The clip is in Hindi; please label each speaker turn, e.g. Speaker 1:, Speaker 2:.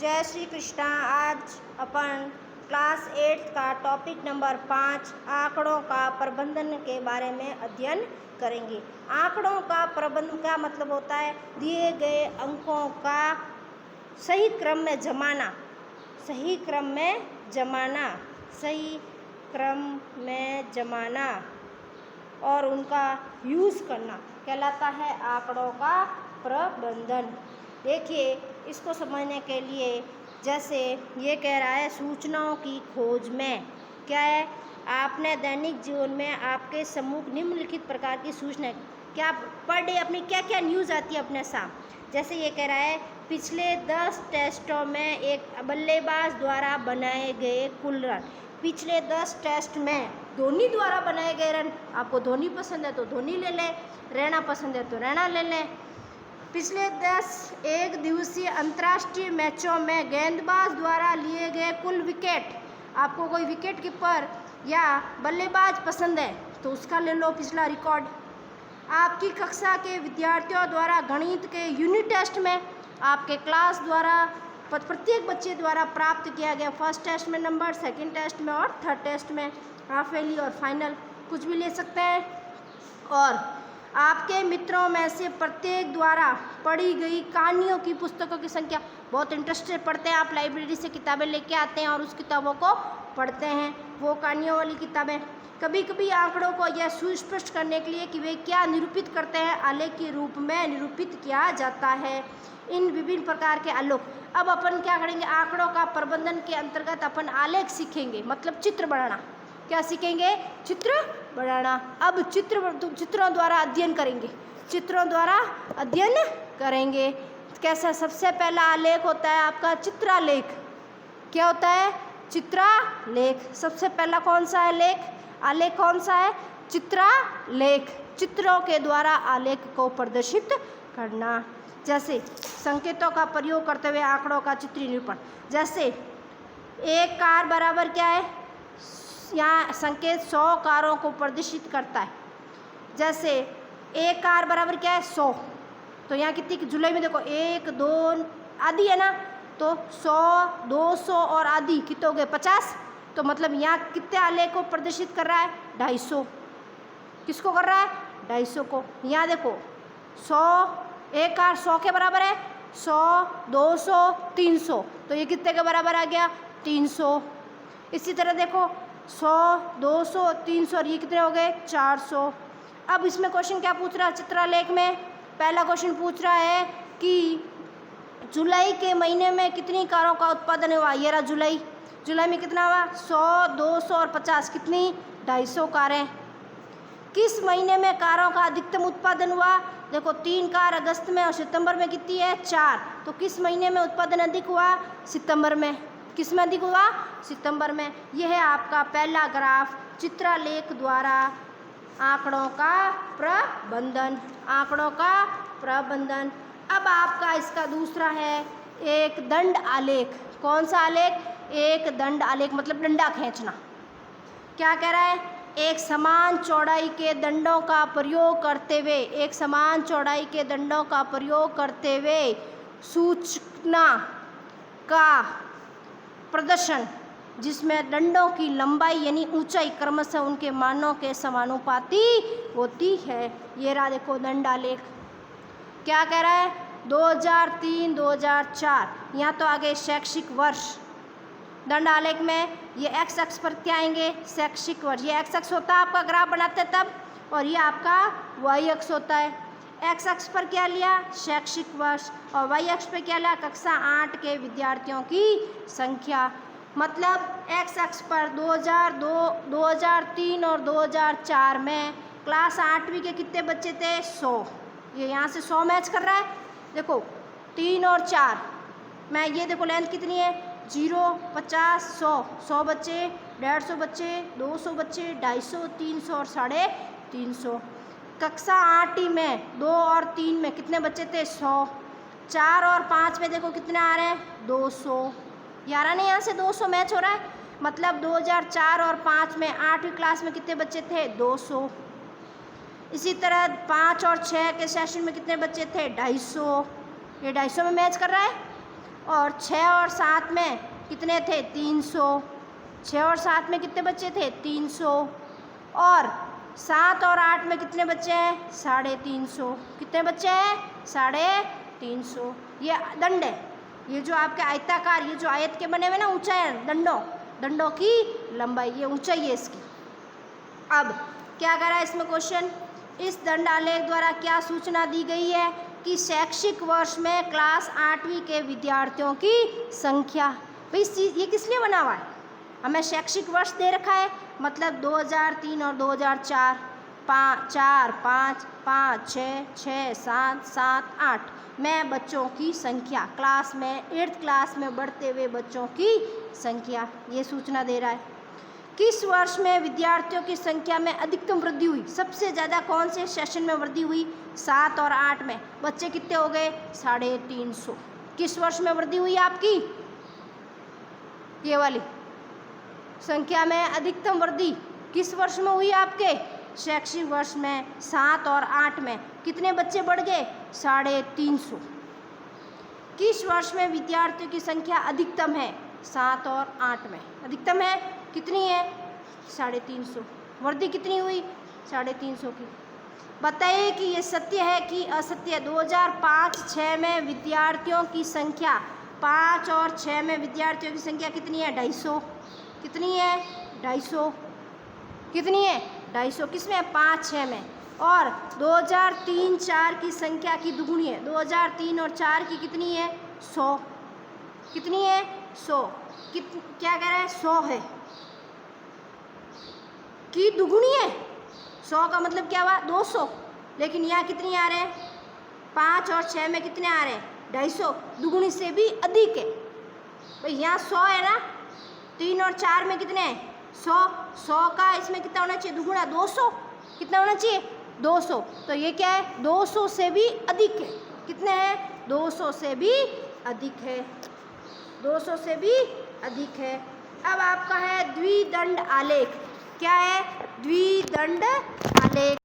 Speaker 1: जय श्री कृष्णा। आज अपन क्लास 8 का टॉपिक नंबर 5 आंकड़ों का प्रबंधन के बारे में अध्ययन करेंगे। आंकड़ों का प्रबंधन का मतलब होता है दिए गए अंकों का सही क्रम में जमाना, सही क्रम में जमाना और उनका यूज़ करना कहलाता है आंकड़ों का प्रबंधन। देखिए, इसको समझने के लिए जैसे ये कह रहा है सूचनाओं की खोज में क्या है, आपने दैनिक जीवन में आपके सम्मुख निम्नलिखित प्रकार की सूचना क्या पर डे अपनी क्या क्या न्यूज़ आती है अपने साथ। जैसे ये कह रहा है पिछले 10 टेस्टों में एक बल्लेबाज द्वारा बनाए गए कुल रन। पिछले 10 टेस्ट में धोनी द्वारा बनाए गए रन, आपको धोनी पसंद है तो धोनी ले लें, रैना पसंद है तो रैना ले लें। पिछले 10 एक दिवसीय अंतर्राष्ट्रीय मैचों में गेंदबाज द्वारा लिए गए कुल विकेट, आपको कोई विकेट कीपर या बल्लेबाज पसंद है तो उसका ले लो पिछला रिकॉर्ड। आपकी कक्षा के विद्यार्थियों द्वारा गणित के यूनिट टेस्ट में आपके क्लास द्वारा प्रत्येक बच्चे द्वारा प्राप्त किया गया फर्स्ट टेस्ट में नंबर, सेकंड टेस्ट में और थर्ड टेस्ट में हाफेली और फाइनल कुछ भी ले सकते हैं। और आपके मित्रों में से प्रत्येक द्वारा पढ़ी गई कहानियों की पुस्तकों की संख्या, बहुत इंटरेस्टेड पढ़ते हैं आप, लाइब्रेरी से किताबें लेके आते हैं और उस किताबों को पढ़ते हैं, वो कहानियों वाली किताबें। कभी कभी आंकड़ों को यह सुस्पष्ट करने के लिए कि वे क्या निरूपित करते हैं आलेख के रूप में निरूपित किया जाता है इन विभिन्न प्रकार के आलोक। अब अपन क्या करेंगे, आंकड़ों का प्रबंधन के अंतर्गत अपन आलेख सीखेंगे, मतलब चित्र बनाना। क्या सीखेंगे? चित्र बनाना। अब चित्रों द्वारा अध्ययन करेंगे, चित्रों द्वारा अध्ययन करेंगे। कैसा? सबसे पहला आलेख होता है आपका चित्रालेख। क्या होता है? चित्रालेख। सबसे पहला कौन सा है लेख? आलेख कौन सा है? चित्रालेख। चित्रों के द्वारा आलेख को प्रदर्शित करना। जैसे संकेतों का प्रयोग करते हुए आंकड़ों का चित्रीय निरूपण। जैसे एक कार बराबर क्या है, यहाँ संकेत 100 कारों को प्रदर्शित करता है। जैसे एक कार बराबर क्या है, 100, तो यहाँ कितनी जुलाई में देखो 1 2 आदि है ना, तो 100 200 और आदि कितने हो गए 50। तो मतलब यहाँ कितने आलेख को प्रदर्शित कर रहा है? 250। किसको कर रहा है? 250 को। यहाँ देखो 100, एक कार 100 के बराबर है, 100 200 300, तो ये कितने के बराबर आ गया? 300। इसी तरह देखो 100 200 300 और ये कितने हो गए? 400। अब इसमें क्वेश्चन क्या पूछ रहा है चित्रालेख में? पहला क्वेश्चन पूछ रहा है कि जुलाई के महीने में कितनी कारों का उत्पादन हुआ। ये रहा जुलाई, जुलाई में कितना हुआ? 100 200 और 50, कितनी? 250 कारें। किस महीने में कारों का अधिकतम उत्पादन हुआ? देखो 3 कार अगस्त में और सितंबर में कितनी है? 4। तो किस महीने में उत्पादन अधिक हुआ? सितंबर में। किस में अधिक हुआ? सितंबर में। यह है आपका पहला ग्राफ, चित्रालेख द्वारा आंकड़ों का प्रबंधन, आंकड़ों का प्रबंधन। अब आपका इसका दूसरा है एक दंड आलेख। कौन सा आलेख? एक दंड आलेख, मतलब डंडा खींचना। क्या कह रहा है? एक समान चौड़ाई के दंडों का प्रयोग करते हुए, एक समान चौड़ाई के दंडों का प्रयोग करते हुए सूचना का प्रदर्शन जिसमें दंडों की लंबाई यानी ऊंचाई क्रमशः उनके मानों के समानुपाती होती है। ये रहा देखो दंड आलेख। क्या कह रहा है? 2003 2004, यहाँ तो आगे शैक्षिक वर्ष। दंड आलेख में ये एक्स अक्ष पर क्या आएंगे? शैक्षिक वर्ष। ये एक्स अक्ष होता है आपका ग्राफ बनाते हैं तब, और ये आपका वाई अक्ष होता है। एक्स अक्ष पर क्या लिया? शैक्षिक वर्ष, और वाई अक्ष पर क्या लिया? कक्षा 8 के विद्यार्थियों की संख्या। मतलब एक्स अक्ष पर 2002 2003 और 2004 में क्लास 8वीं के कितने बच्चे थे? 100। ये यहाँ से 100 मैच कर रहा है। देखो 3 और 4 में ये देखो लेंथ कितनी है? 0 50 100, 100 बच्चे, 150 बच्चे, 200 बच्चे, 250 300 और 350। कक्षा 8 में 2 और 3 में कितने बच्चे थे? 100। 4 और 5 में देखो कितने आ रहे हैं? 200। यारा ने यहाँ से 200 मैच हो रहा है। मतलब 2004 और 5 में 8वीं क्लास में कितने बच्चे थे? 200। इसी तरह 5 और 6 के सेशन में कितने बच्चे थे? 250। ये 250 में मैच कर रहा है। और 6 और 7 में कितने थे? 300। 6 और 7 में कितने बच्चे थे? 300। और 7 और 8 में कितने बच्चे हैं? 350। कितने बच्चे हैं? 350। ये दंड है। ये जो आपके आयताकार, ये जो आयत के बने हुए ना ऊंचाई, दंडों की लंबाई, ये ऊंचाई है इसकी। अब क्या करा है इसमें क्वेश्चन, इस दंड आलेख द्वारा क्या सूचना दी गई है कि शैक्षिक वर्ष में क्लास 8वीं के विद्यार्थियों की संख्या। भाई ये किस लिए बना हुआ है? हमें शैक्षिक वर्ष दे रखा है, मतलब 2003 और 2004, 4, 5, 5, 6, 6, 7, 7, 8 में बच्चों की संख्या, क्लास में 8th क्लास में बढ़ते हुए बच्चों की संख्या, ये सूचना दे रहा है। किस वर्ष में विद्यार्थियों की संख्या में अधिकतम वृद्धि हुई? सबसे ज़्यादा कौन से सेशन में वृद्धि हुई? 7 और 8 में। बच्चे कितने हो गए? 350। किस वर्ष में वृद्धि हुई आपकी? ये वाली संख्या में अधिकतम वृद्धि किस वर्ष में हुई आपके? शैक्षिक वर्ष में 7 और 8 में। कितने बच्चे बढ़ गए? 350। किस वर्ष में विद्यार्थियों की संख्या अधिकतम है? 7 और 8 में। अधिकतम है कितनी है? 350। वृद्धि कितनी हुई? 350 की। बताइए कि ये सत्य है कि असत्य है। 2005-6 में विद्यार्थियों की संख्या, 5 और 6 में विद्यार्थियों की संख्या कितनी है? 250। कितनी है? 250। कितनी है? 250। किसमें? 5-6 में। और 2003-4 की संख्या की दुगुनी है। 2003 और 4 की कितनी है? 100। कितनी है? 100। क्या कह रहा है? 100 है की दुगुनी है। 100 का मतलब क्या हुआ? 200। लेकिन यहाँ कितनी आ रहे हैं? 5 और 6 में कितने आ रहे हैं? 250। दुगुनी से भी अधिक है। भाई यहाँ 100 है ना, 3 और 4 में कितने हैं? 100। 100 का इसमें कितना होना चाहिए? दुगुना, 200। कितना होना चाहिए? 200। तो ये क्या है? 200 से भी अधिक है। कितने हैं? 200 से भी अधिक है। 200 से भी अधिक है। अब आपका है द्विदंड आलेख। क्या है? द्विदंड आलेख।